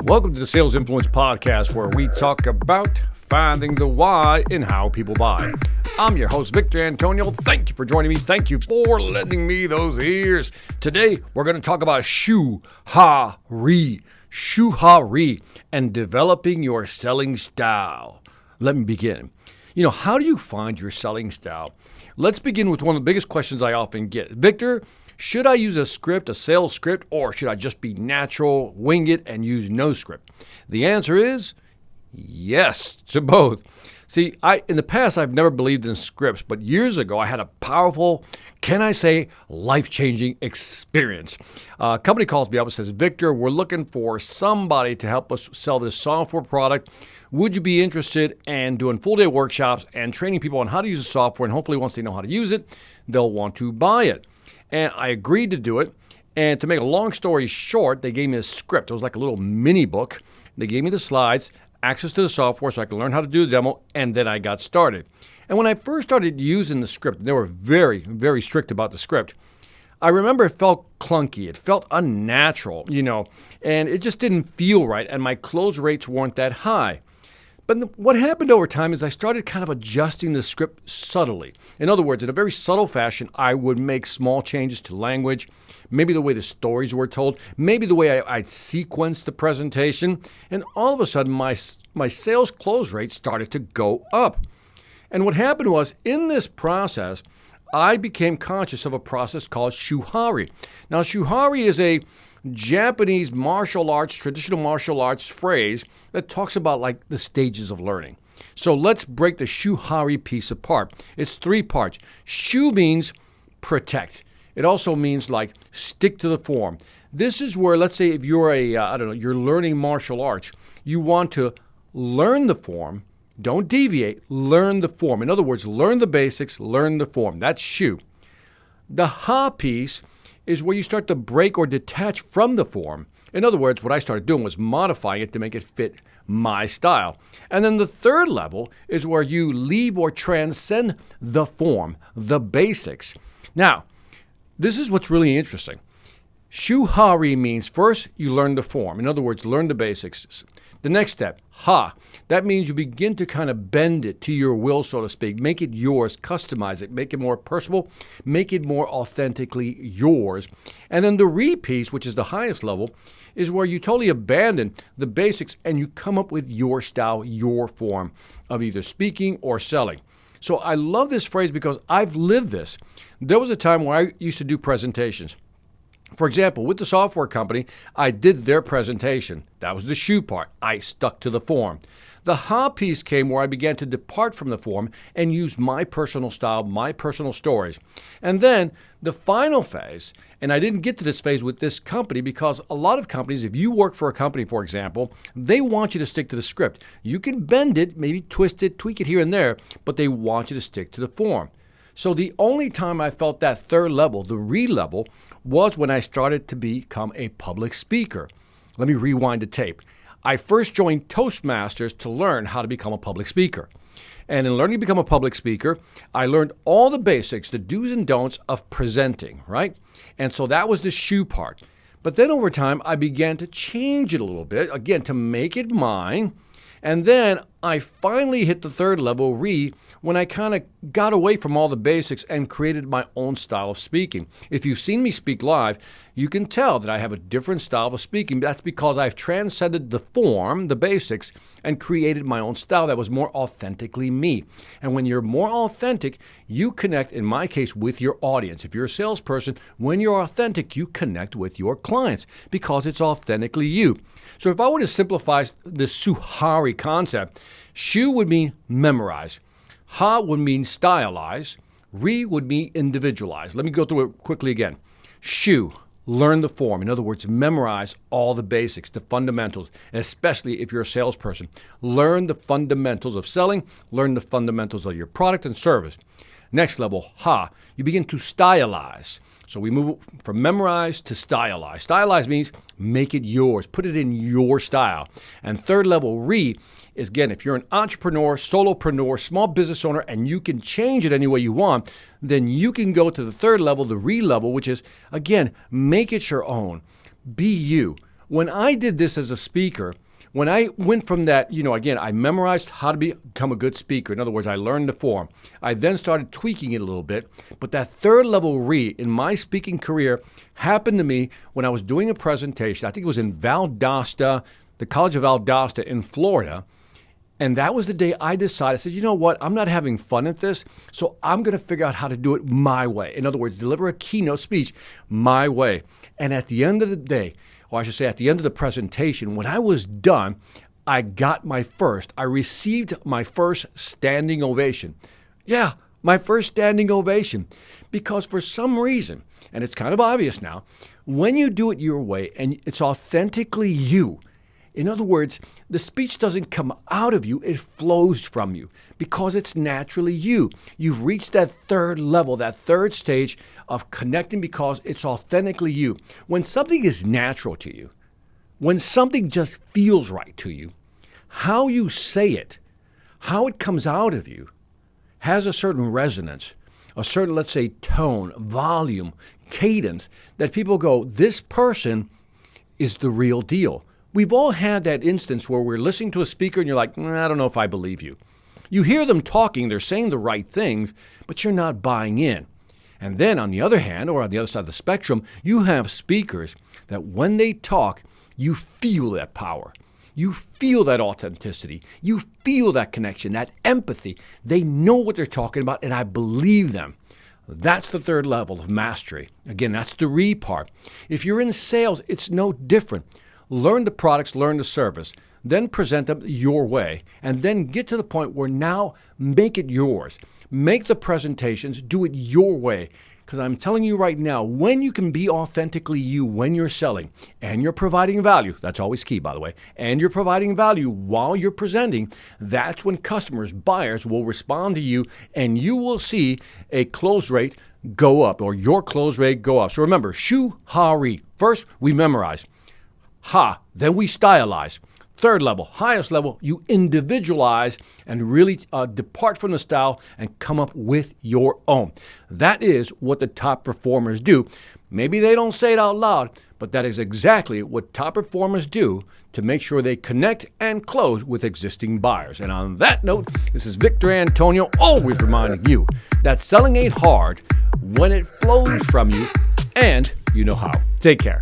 Welcome to the Sales Influence Podcast, where we talk about finding the why in how people buy. I'm your host, Victor Antonio. Thank you for joining me. Thank you for lending me those ears. Today, we're going to talk about ShuHaRi, and developing your selling style. Let me begin. How do you find your selling style? Let's begin with one of the biggest questions I often get. Victor, should I use a script, a sales script, or should I just be natural, wing it, and use no script? The answer is yes to both. See, in the past, I've never believed in scripts, but years ago, I had a powerful, life-changing experience. A company calls me up and says, Victor, we're looking for somebody to help us sell this software product. Would you be interested in doing full-day workshops and training people on how to use the software? And hopefully, once they know how to use it, they'll want to buy it. And I agreed to do it. And to make a long story short, they gave me a script. It was like a little mini book. They gave me the slides, access to the software so I could learn how to do the demo, and then I got started. And when I first started using the script, they were very, very strict about the script. I remember it felt clunky. It felt unnatural, and it just didn't feel right, and my close rates weren't that high. But what happened over time is I started kind of adjusting the script subtly. In other words, in a very subtle fashion, I would make small changes to language, maybe the way the stories were told, maybe the way I'd sequence the presentation, and all of a sudden my sales close rate started to go up. And what happened was, in this process, I became conscious of a process called ShuHaRi. Now, ShuHaRi is a Japanese traditional martial arts phrase that talks about like the stages of learning. So let's break the ShuHaRi piece apart. It's 3 parts. Shu means protect. It also means like stick to the form. This is where, let's say if you're you're learning martial arts, you want to learn the form, don't deviate, learn the form. In other words, learn the basics, learn the form. That's Shu. The Ha piece is where you start to break or detach from the form. In other words, what I started doing was modifying it to make it fit my style. And then the third level is where you leave or transcend the form, the basics. Now, this is what's really interesting. ShuHaRi means first you learn the form. In other words, learn the basics. The next step, Ha, that means you begin to kind of bend it to your will, so to speak. Make it yours, customize it, make it more personal, make it more authentically yours. And then the Ri piece, which is the highest level, is where you totally abandon the basics and you come up with your style, your form of either speaking or selling. So I love this phrase because I've lived this. There was a time where I used to do presentations. For example, with the software company, I did their presentation. That was the Shu part. I stuck to the form. The Ha piece came where I began to depart from the form and use my personal style, my personal stories. And then the final phase, and I didn't get to this phase with this company because a lot of companies, if you work for a company, for example, they want you to stick to the script. You can bend it, maybe twist it, tweak it here and there, but they want you to stick to the form. So the only time I felt that third level, the Ri level, was when I started to become a public speaker. Let me rewind the tape. I first joined Toastmasters to learn how to become a public speaker. And in learning to become a public speaker, I learned all the basics, the do's and don'ts of presenting, right? And so that was the Shu part. But then over time, I began to change it a little bit, again, to make it mine. And then I finally hit the third level, Ri, when I kind of got away from all the basics and created my own style of speaking. If you've seen me speak live, you can tell that I have a different style of speaking. That's because I've transcended the form, the basics, and created my own style that was more authentically me. And when you're more authentic, you connect, in my case, with your audience. If you're a salesperson, when you're authentic, you connect with your clients because it's authentically you. So if I were to simplify the ShuHaRi concept, Shu would mean memorize. Ha would mean stylize. Ri would mean individualize. Let me go through it quickly again. Shu, learn the form. In other words, memorize all the basics, the fundamentals, especially if you're a salesperson. Learn the fundamentals of selling. Learn the fundamentals of your product and service. Next level, Ha, you begin to stylize. So we move from memorize to stylize. Stylize means make it yours. Put it in your style. And third level, Ri, is, again, if you're an entrepreneur, solopreneur, small business owner, and you can change it any way you want, then you can go to the third level, the Ri level, which is, again, make it your own. Be you. When I did this as a speaker, when I went from that, again, I memorized how to become a good speaker. In other words, I learned the form. I then started tweaking it a little bit. But that third level re in my speaking career happened to me when I was doing a presentation. I think it was in Valdosta, the College of Valdosta in Florida. And that was the day I decided, I said, you know what, I'm not having fun at this, so I'm going to figure out how to do it my way. In other words, deliver a keynote speech my way. And at the end of the day, or I should say at the end of the presentation, when I was done, I received my first standing ovation. Yeah, my first standing ovation. Because for some reason, and it's kind of obvious now, when you do it your way and it's authentically you, in other words, the speech doesn't come out of you, it flows from you because it's naturally you. You've reached that third level, that third stage of connecting because it's authentically you. When something is natural to you, when something just feels right to you, how you say it, how it comes out of you, has a certain resonance, a certain, let's say, tone, volume, cadence, that people go, this person is the real deal. We've all had that instance where we're listening to a speaker and you're like, I don't know if I believe you. You hear them talking, they're saying the right things, but you're not buying in. And then on the other hand, or on the other side of the spectrum, you have speakers that when they talk, you feel that power. You feel that authenticity. You feel that connection, that empathy. They know what they're talking about, and I believe them. That's the third level of mastery. Again, that's the re part. If you're in sales, it's no different. Learn the products, learn the service, then present them your way, and then get to the point where now make it yours. Make the presentations, do it your way. Because I'm telling you right now, when you can be authentically you when you're selling, and you're providing value, that's always key, by the way, and you're providing value while you're presenting, that's when customers, buyers will respond to you, and you will see a close rate go up, or your close rate go up. So remember, ShuHaRi. First, we memorize. Then we stylize. Third level, highest level, you individualize and really depart from the style and come up with your own. That is what the top performers do. Maybe they don't say it out loud, but that is exactly what top performers do to make sure they connect and close with existing buyers. And on that note, this is Victor Antonio, always reminding you that selling ain't hard when it flows from you and you know how. Take care.